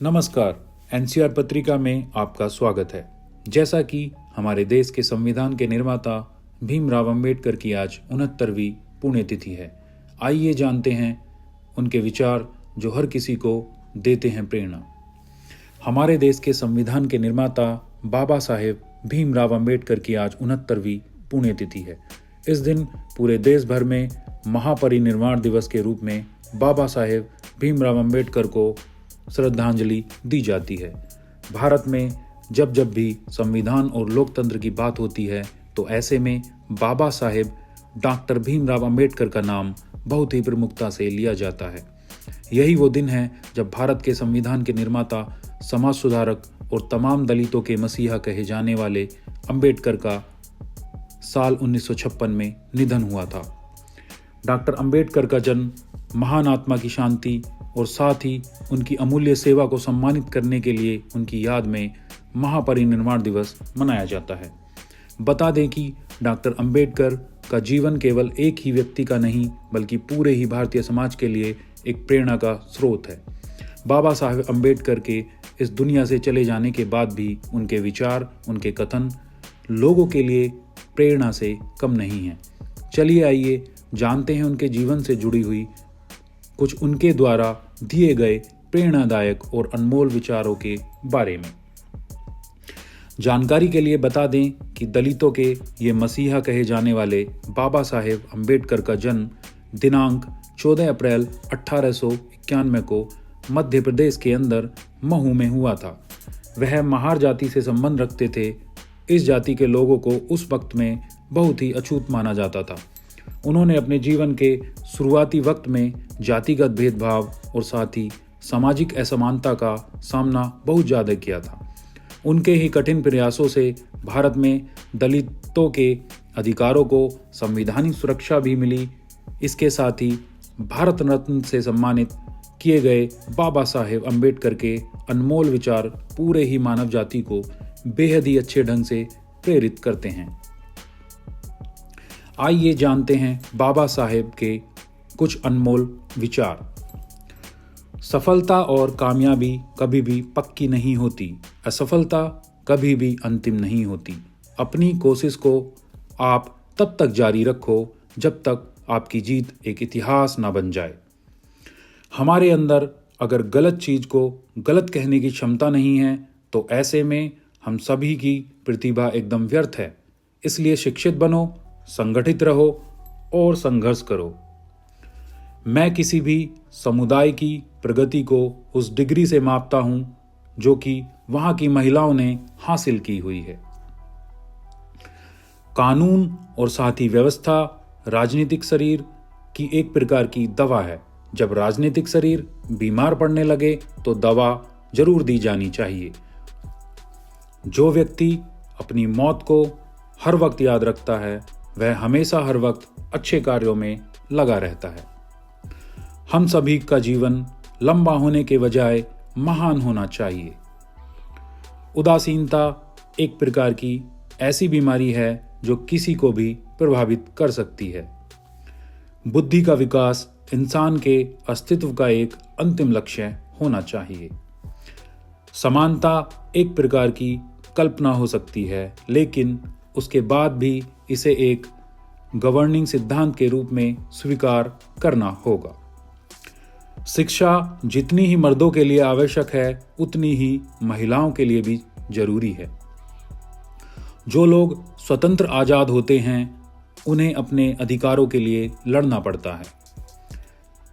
नमस्कार। एनसीआर पत्रिका में आपका स्वागत है। जैसा कि हमारे देश के संविधान के निर्माता भीमराव अंबेडकर की आज 69वीं पुण्यतिथि है। आइए जानते हैं उनके विचार जो हर किसी को देते हैं प्रेरणा। हमारे देश के संविधान के निर्माता बाबा साहेब भीमराव अंबेडकर की आज 69वीं पुण्यतिथि है। इस दिन पूरे देश भर में महापरिनिर्वाण दिवस के रूप में बाबा साहेब भीमराव अंबेडकर को श्रद्धांजलि दी जाती है। भारत में जब जब भी संविधान और लोकतंत्र की बात होती है तो ऐसे में बाबा साहेब डॉक्टर भीमराव अंबेडकर का नाम बहुत ही प्रमुखता से लिया जाता है। यही वो दिन है जब भारत के संविधान के निर्माता, समाज सुधारक और तमाम दलितों के मसीहा कहे जाने वाले अंबेडकर का साल 1956 में निधन हुआ था। डॉक्टर अंबेडकर का जन्म महान आत्मा की शांति और साथ ही उनकी अमूल्य सेवा को सम्मानित करने के लिए उनकी याद में महापरिनिर्वाण दिवस मनाया जाता है। बता दें कि डॉक्टर अंबेडकर का जीवन केवल एक ही व्यक्ति का नहीं बल्कि पूरे ही भारतीय समाज के लिए एक प्रेरणा का स्रोत है। बाबा साहेब अंबेडकर के इस दुनिया से चले जाने के बाद भी उनके विचार, उनके कथन लोगों के लिए प्रेरणा से कम नहीं हैं। चलिए आइए जानते हैं उनके जीवन से जुड़ी हुई कुछ उनके द्वारा दिए गए प्रेरणादायक और अनमोल विचारों के बारे में। जानकारी के लिए बता दें कि दलितों के ये मसीहा कहे जाने वाले बाबा साहेब अंबेडकर का जन्म दिनांक 14 अप्रैल 1891 को मध्य प्रदेश के अंदर महू में हुआ था। वह महार जाति से संबंध रखते थे। इस जाति के लोगों को उस वक्त में बहुत ही अछूत माना जाता था। उन्होंने अपने जीवन के शुरुआती वक्त में जातिगत भेदभाव और साथ ही सामाजिक असमानता का सामना बहुत ज़्यादा किया था। उनके ही कठिन प्रयासों से भारत में दलितों के अधिकारों को संवैधानिक सुरक्षा भी मिली। इसके साथ ही भारत रत्न से सम्मानित किए गए बाबा साहेब अंबेडकर के अनमोल विचार पूरे ही मानव जाति को बेहद ही अच्छे ढंग से प्रेरित करते हैं। आइए जानते हैं बाबा साहेब के कुछ अनमोल विचार। सफलता और कामयाबी कभी भी पक्की नहीं होती, असफलता कभी भी अंतिम नहीं होती। अपनी कोशिश को आप तब तक जारी रखो जब तक आपकी जीत एक इतिहास ना बन जाए। हमारे अंदर अगर गलत चीज को गलत कहने की क्षमता नहीं है तो ऐसे में हम सभी की प्रतिभा एकदम व्यर्थ है। इसलिए शिक्षित बनो, संगठित रहो और संघर्ष करो। मैं किसी भी समुदाय की प्रगति को उस डिग्री से मापता हूं जो कि वहां की महिलाओं ने हासिल की हुई है। कानून और साथ ही व्यवस्था राजनीतिक शरीर की एक प्रकार की दवा है। जब राजनीतिक शरीर बीमार पड़ने लगे तो दवा जरूर दी जानी चाहिए। जो व्यक्ति अपनी मौत को हर वक्त याद रखता है वह हमेशा हर वक्त अच्छे कार्यों में लगा रहता है। हम सभी का जीवन लंबा होने के बजाय महान होना चाहिए। उदासीनता एक प्रकार की ऐसी बीमारी है जो किसी को भी प्रभावित कर सकती है। बुद्धि का विकास इंसान के अस्तित्व का एक अंतिम लक्ष्य होना चाहिए। समानता एक प्रकार की कल्पना हो सकती है लेकिन उसके बाद भी इसे एक गवर्निंग सिद्धांत के रूप में स्वीकार करना होगा। शिक्षा जितनी ही मर्दों के लिए आवश्यक है उतनी ही महिलाओं के लिए भी जरूरी है। जो लोग स्वतंत्र आजाद होते हैं उन्हें अपने अधिकारों के लिए लड़ना पड़ता है।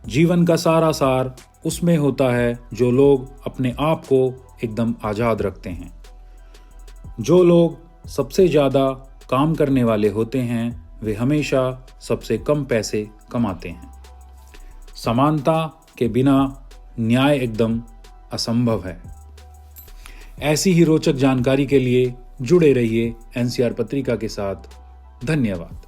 जीवन का सारा सार उसमें होता है जो लोग अपने आप को एकदम आजाद रखते हैं। जो लोग सबसे ज्यादा काम करने वाले होते हैं वे हमेशा सबसे कम पैसे कमाते हैं। समानता के बिना न्याय एकदम असंभव है। ऐसी ही रोचक जानकारी के लिए जुड़े रहिए एनसीआर पत्रिका के साथ। धन्यवाद।